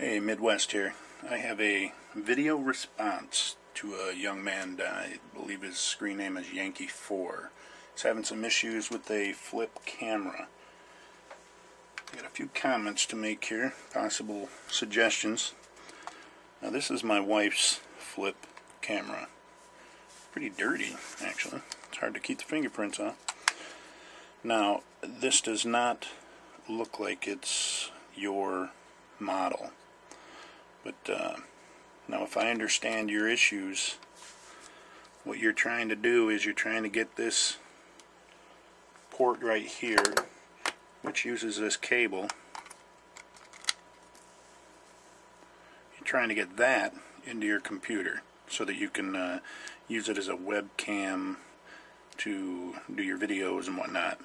Hey, Midwest here. I have a video response to a young man, I believe his screen name is Yankey4. He's having some issues with a flip camera. I got a few comments to make here, possible suggestions. Now this is my wife's flip camera. Pretty dirty, actually. It's hard to keep the fingerprints off. Now, this does not look like it's your model. But now if I understand your issues, what you're trying to do is you're trying to get this port right here, which uses this cable. You're trying to get that into your computer so that you can use it as a webcam to do your videos and whatnot.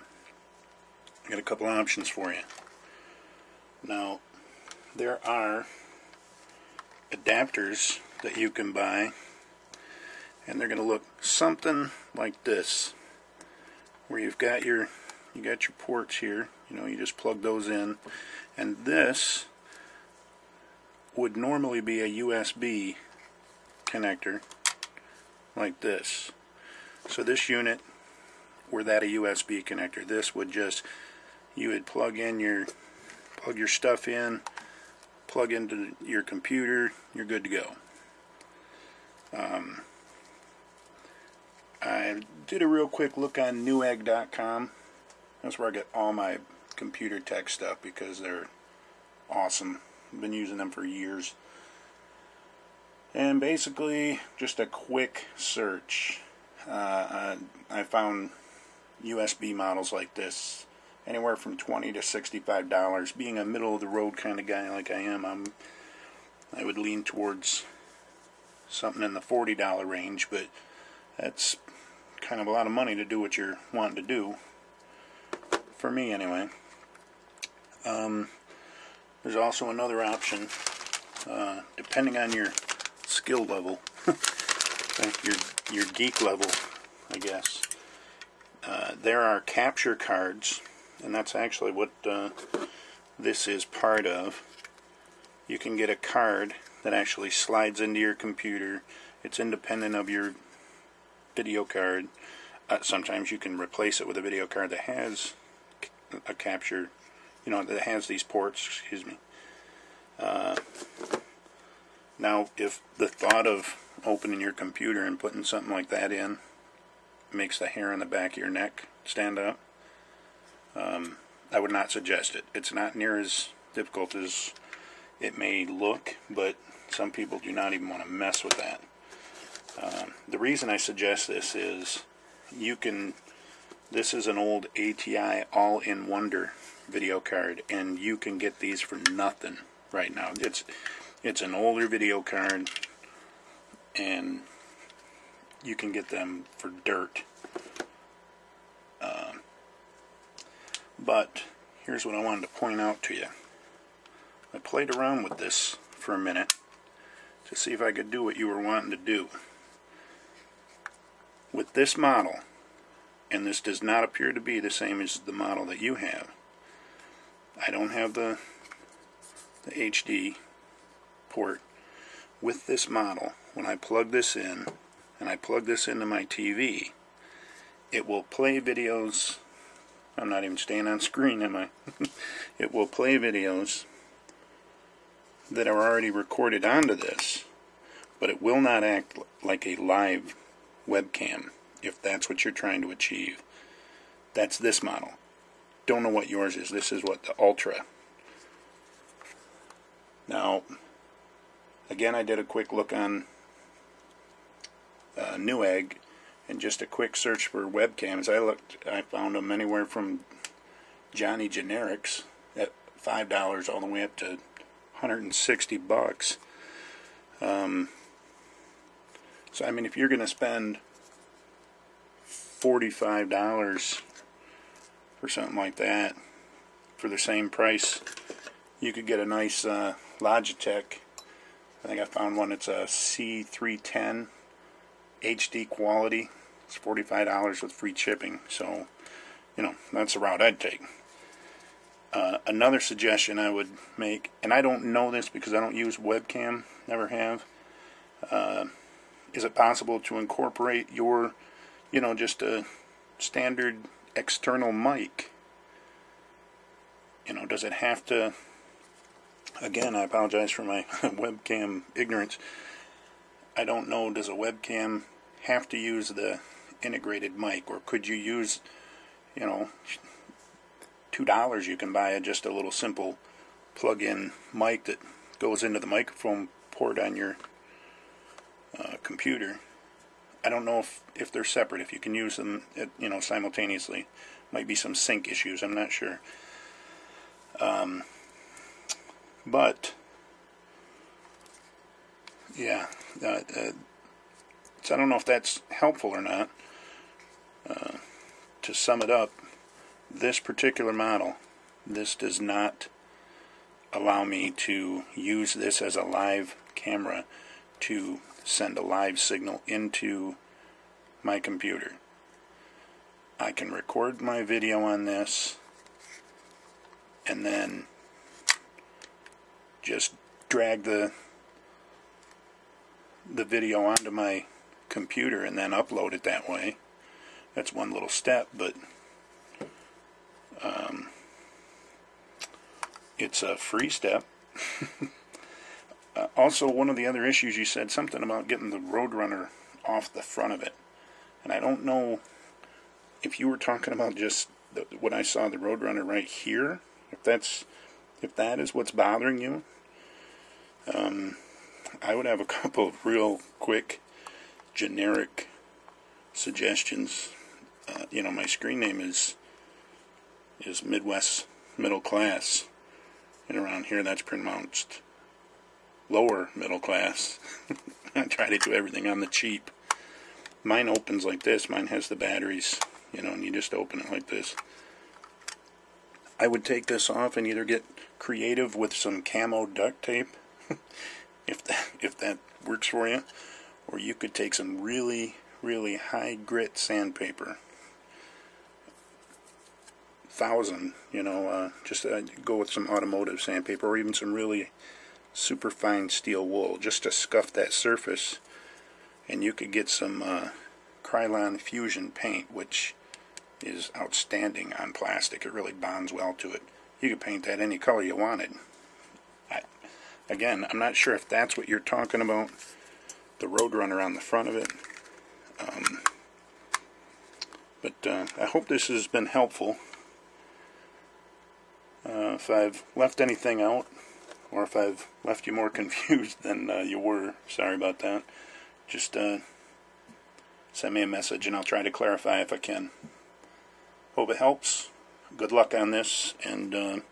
I got a couple options for you. Now, there are adapters that you can buy, and they're going to look something like this, where you've got your ports here. You just plug those in, and this would normally be a USB connector like this. So this unit, were that a USB connector, this would just, you would plug your stuff in, plug into your computer, you're good to go. I did a real quick look on Newegg.com. That's where I get all my computer tech stuff because they're awesome. I've been using them for years. And basically, just a quick search, I found USB models like this anywhere from $20 to $65. Being a middle of the road kind of guy like I am, I would lean towards something in the $40 range, but that's kind of a lot of money to do what you're wanting to do, for me anyway. There's also another option, depending on your skill level, your geek level, I guess. There are capture cards, and that's actually what this is part of. You can get a card that actually slides into your computer. It's independent of your video card. Sometimes you can replace it with a video card that has a capture, that has these ports, excuse me. Now, if the thought of opening your computer and putting something like that in makes the hair on the back of your neck stand up, I would not suggest it. It's not near as difficult as it may look, but some people do not even want to mess with that. The reason I suggest this is this is an old ATI All-in-Wonder video card, and you can get these for nothing right now. It's an older video card, and you can get them for dirt. But here's what I wanted to point out to you. I played around with this for a minute to see if I could do what you were wanting to do. With this model, and this does not appear to be the same as the model that you have. I don't have the HD port. With this model, when I plug this in, and I plug this into my TV, it will play videos. I'm not even staying on screen, am I? It will play videos that are already recorded onto this, but it will not act like a live webcam, if that's what you're trying to achieve. That's this model. Don't know what yours is. This is what, the Ultra. Now, again, I did a quick look on Newegg, and just a quick search for webcams. I found them anywhere from Johnny Generics at $5 all the way up to $160. So I mean, if you're going to spend $45 for something like that for the same price, you could get a nice Logitech. I think I found one. It's a C310 HD quality. It's $45 with free shipping. So, that's the route I'd take. Another suggestion I would make, and I don't know this because I don't use webcam, never have, is it possible to incorporate your, just a standard external mic? Does it have to, again, I apologize for my webcam ignorance. I don't know, does a webcam have to use the integrated mic, or could you use, $2 you can buy just a little simple plug-in mic that goes into the microphone port on your computer. I don't know if they're separate, if you can use them simultaneously. Might be some sync issues, I'm not sure. But yeah, so I don't know if that's helpful or not. To sum it up, this particular model, this does not allow me to use this as a live camera to send a live signal into my computer. I can record my video on this and then just drag the video onto my computer and then upload it that way. That's one little step, but it's a free step. Also, one of the other issues, you said something about getting the Roadrunner off the front of it, and I don't know if you were talking about just what I saw, the Roadrunner right here, if that is what's bothering you. I would have a couple of real quick generic suggestions. My screen name is Midwest Middle Class, and around here that's pronounced lower middle class. I try to do everything on the cheap. Mine opens like this. Mine has the batteries, and you just open it like this. I would take this off and either get creative with some camo duct tape, if that works for you, or you could take some really, really high grit sandpaper. 1000, just go with some automotive sandpaper, or even some really super fine steel wool, just to scuff that surface. And you could get some Krylon Fusion paint, which is outstanding on plastic. It really bonds well to it. You could paint that any color you wanted. Again, I'm not sure if that's what you're talking about, the Roadrunner on the front of it. But I hope this has been helpful. If I've left anything out, or if I've left you more confused than you were, sorry about that. Just send me a message and I'll try to clarify if I can. Hope it helps. Good luck on this, and